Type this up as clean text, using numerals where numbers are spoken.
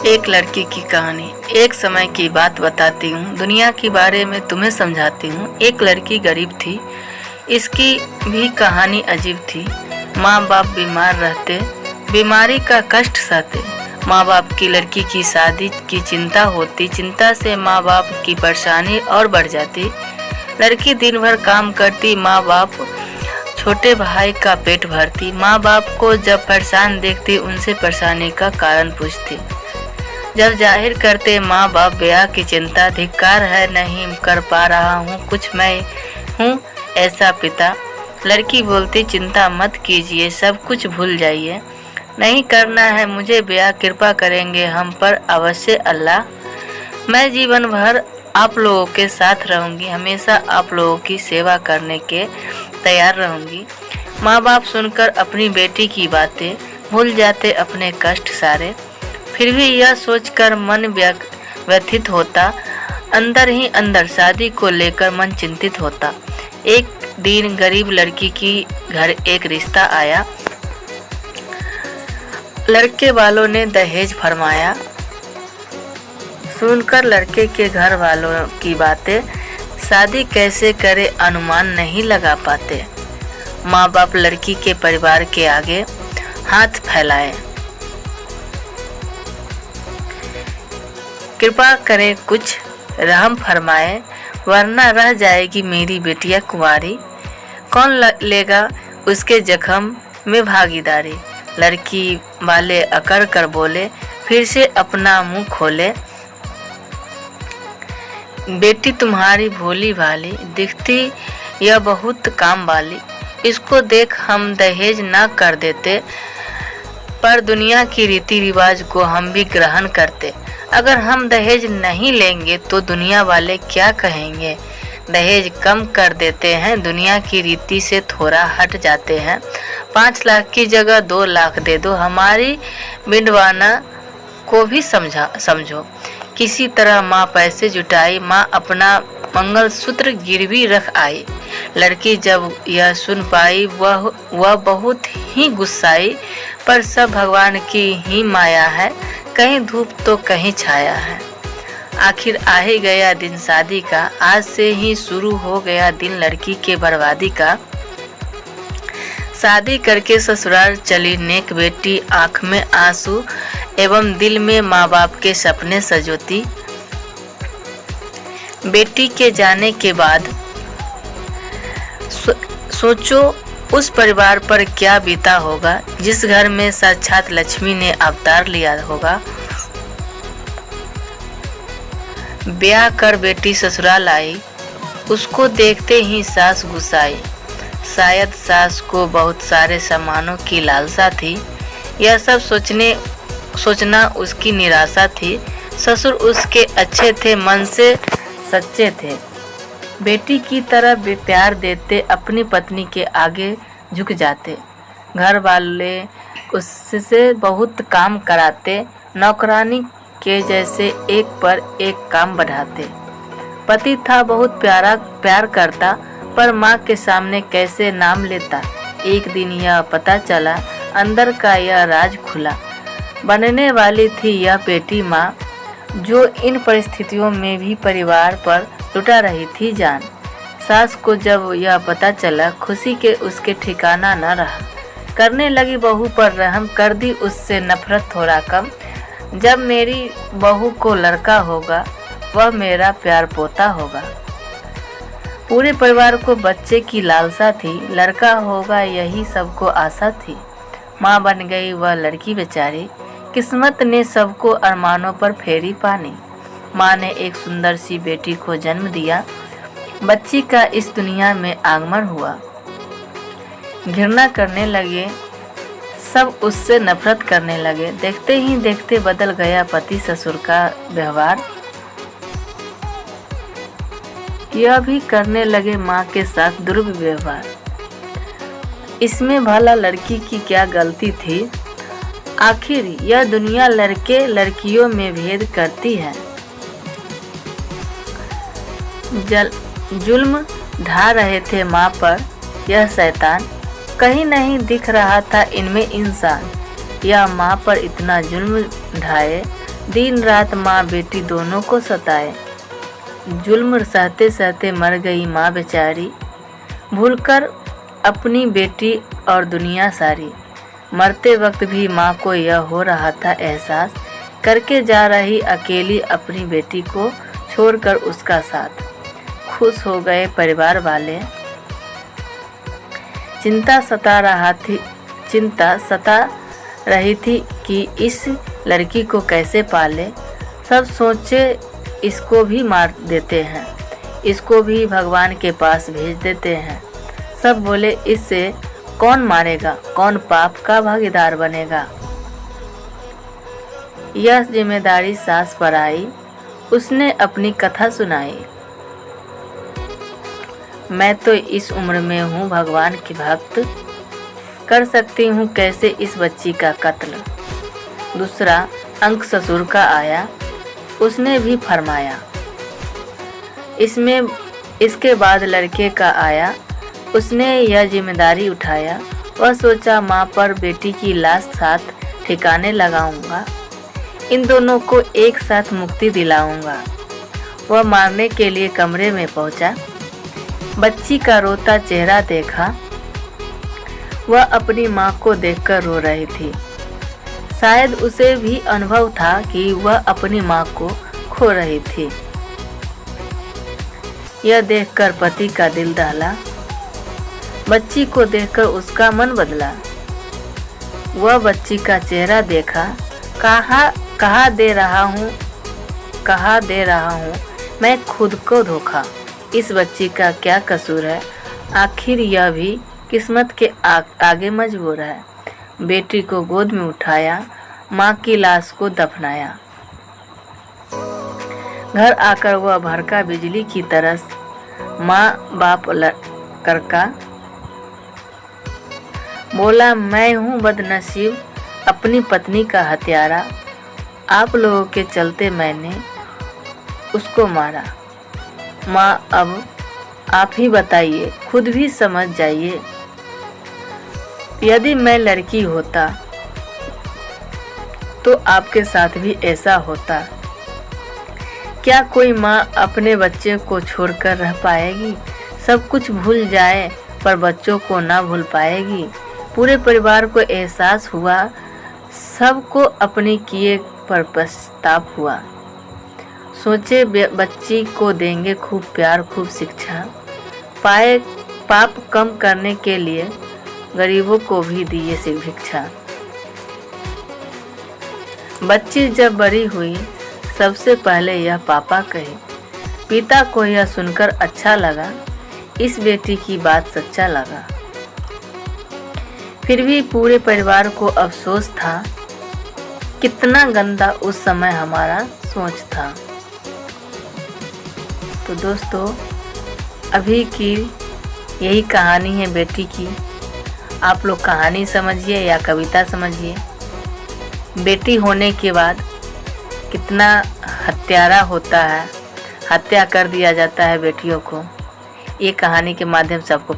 एक लड़की की कहानी। एक समय की बात बताती हूँ, दुनिया के बारे में तुम्हें समझाती हूँ। एक लड़की गरीब थी, इसकी भी कहानी अजीब थी। माँ बाप बीमार रहते, बीमारी का कष्ट सहते। माँ बाप की लड़की की शादी की चिंता होती, चिंता से माँ बाप की परेशानी और बढ़ जाती। लड़की दिन भर काम करती, माँ बाप छोटे भाई का पेट भरती। माँ बाप को जब परेशान देखती, उनसे परेशानी का कारण पूछती। जब जाहिर करते माँ बाप ब्याह की चिंता, धिक्कार है नहीं कर पा रहा हूँ कुछ, मैं हूँ ऐसा पिता। लड़की बोलती, चिंता मत कीजिए, सब कुछ भूल जाइए, नहीं करना है मुझे ब्याह, कृपा करेंगे हम पर अवश्य अल्लाह। मैं जीवन भर आप लोगों के साथ रहूँगी, हमेशा आप लोगों की सेवा करने के तैयार रहूँगी। माँ बाप सुनकर अपनी बेटी की बातें भूल जाते, अपने कष्ट सारे। फिर भी यह सोचकर मन व्यथित होता, अंदर ही अंदर शादी को लेकर मन चिंतित होता। एक दिन गरीब लड़की की घर एक रिश्ता आया। लड़के वालों ने दहेज फरमाया। सुनकर लड़के के घर वालों की बातें, शादी कैसे करे अनुमान नहीं लगा पाते। माँ बाप लड़की के परिवार के आगे हाथ फैलाए, कृपा करें कुछ रहम फरमाए, वरना रह जाएगी मेरी बेटिया कुंवारी। कौन लेगा उसके जख्म में भागीदारी। लड़की वाले अकड़ कर बोले, फिर से अपना मुंह खोले। बेटी तुम्हारी भोली भाली दिखती, यह बहुत काम वाली। इसको देख हम दहेज ना कर देते, पर दुनिया की रीति रिवाज को हम भी ग्रहण करते। अगर हम दहेज नहीं लेंगे तो दुनिया वाले क्या कहेंगे। दहेज कम कर देते हैं, दुनिया की रीति से थोड़ा हट जाते हैं। 5 लाख की जगह 2 लाख दे दो, हमारी बिंडवाना को भी समझो। किसी तरह माँ पैसे जुटाई, माँ अपना मंगलसूत्र गिरवी रख आई। लड़की जब यह सुन पाई, वह बहुत ही गुस्साई, पर सब भगवान की ही माया है, कहीं धूप तो कहीं छाया है। आखिर आ ही गया दिन शादी का, आज से ही शुरू हो गया दिन लड़की के बर्बादी का। शादी करके ससुराल चली नेक बेटी, आंख में आंसू एवं दिल में माँ बाप के सपने सजोती। बेटी के जाने के बाद सोचो उस परिवार पर क्या बीता होगा, जिस घर में साक्षात लक्ष्मी ने अवतार लिया होगा। ब्याह कर बेटी ससुराल आई, उसको देखते ही सास गुस्साई। शायद सास को बहुत सारे सामानों की लालसा थी, यह सब सोचना उसकी निराशा थी। ससुर उसके अच्छे थे, मन से सच्चे थे, बेटी की तरह प्यार देते, अपनी पत्नी के आगे झुक जाते। घर वाले उससे बहुत काम कराते, नौकरानी के जैसे एक पर एक काम बढ़ाते। पति था बहुत प्यार करता, पर माँ के सामने कैसे नाम लेता। एक दिन यह पता चला, अंदर का यह राज खुला। बनने वाली थी यह बेटी माँ, जो इन परिस्थितियों में भी परिवार पर लुटा रही थी जान। सास को जब यह पता चला, खुशी के उसके ठिकाना न रहा। करने लगी बहू पर रहम, कर दी उससे नफरत थोड़ा कम। जब मेरी बहू को लड़का होगा, वह मेरा प्यार पोता होगा। पूरे परिवार को बच्चे की लालसा थी, लड़का होगा यही सबको आशा थी। माँ बन गई वह लड़की बेचारी, किस्मत ने सबको अरमानों पर फेरी पानी। माँ ने एक सुंदर सी बेटी को जन्म दिया, बच्ची का इस दुनिया में आगमन हुआ। घृणा करने लगे सब, उससे नफरत करने लगे। देखते ही देखते बदल गया पति ससुर का व्यवहार। यह भी करने लगे माँ के साथ दुर्व्यवहार। इसमें भला लड़की की क्या गलती थी। आखिर यह दुनिया लड़के लड़कियों में भेद करती है। जुल्म ढा रहे थे माँ पर यह शैतान, कहीं नहीं दिख रहा था इनमें इंसान। यह माँ पर इतना जुल्म ढाए, दिन रात माँ बेटी दोनों को सताए। जुल्म सहते सहते मर गई माँ बेचारी, भूलकर अपनी बेटी और दुनिया सारी। मरते वक्त भी माँ को यह हो रहा था एहसास, करके जा रही अकेली अपनी बेटी को छोड़कर उसका साथ। खुश हो गए परिवार वाले, चिंता सता रही थी कि इस लड़की को कैसे पाले। सब सोचे इसको भी मार देते हैं, इसको भी भगवान के पास भेज देते हैं। सब बोले इससे कौन मारेगा, कौन पाप का भागीदार बनेगा। यह जिम्मेदारी सास पर आई, उसने अपनी कथा सुनाई। मैं तो इस उम्र में हूँ भगवान की भक्त, कर सकती हूँ कैसे इस बच्ची का कत्ल। दूसरा अंक ससुर का आया, उसने भी फरमाया। इसके बाद लड़के का आया, उसने यह जिम्मेदारी उठाया। वह सोचा माँ पर बेटी की लाश साथ ठिकाने लगाऊंगा, इन दोनों को एक साथ मुक्ति दिलाऊंगा। वह मारने के लिए कमरे में पहुंचा, बच्ची का रोता चेहरा देखा। वह अपनी माँ को देखकर रो रही थी। शायद उसे भी अनुभव था कि वह अपनी माँ को खो रही थी। यह देखकर पति का दिल दहला, बच्ची को देखकर उसका मन बदला। वह बच्ची का चेहरा देखा, कहा दे रहा हूँ मैं खुद को धोखा। इस बच्ची का क्या कसूर है, आखिर यह भी किस्मत के आगे मजबूर है। बेटी को गोद में उठाया, माँ की लाश को दफनाया। घर आकर वह भड़का बिजली की तरह माँ बाप करका बोला, मैं हूँ बदनसीब अपनी पत्नी का हत्यारा, आप लोगों के चलते मैंने उसको मारा। माँ अब आप ही बताइए, खुद भी समझ जाइए, यदि मैं लड़की होता तो आपके साथ भी ऐसा होता। क्या कोई माँ अपने बच्चे को छोड़कर रह पाएगी? सब कुछ भूल जाए पर बच्चों को ना भूल पाएगी। पूरे परिवार को एहसास हुआ, सबको अपने किए पर पछतावा हुआ। सोचे बच्ची को देंगे खूब प्यार, खूब शिक्षा, पाए पाप कम करने के लिए गरीबों को भी दिए भिक्षा। बच्ची जब बड़ी हुई, सबसे पहले यह पापा कही। पिता को यह सुनकर अच्छा लगा, इस बेटी की बात सच्चा लगा। फिर भी पूरे परिवार को अफसोस था, कितना गंदा उस समय हमारा सोच था। तो दोस्तों, अभी की यही कहानी है बेटी की। आप लोग कहानी समझिए या कविता समझिए। बेटी होने के बाद कितना हत्यारा होता है, हत्या कर दिया जाता है बेटियों को। ये कहानी के माध्यम से आपको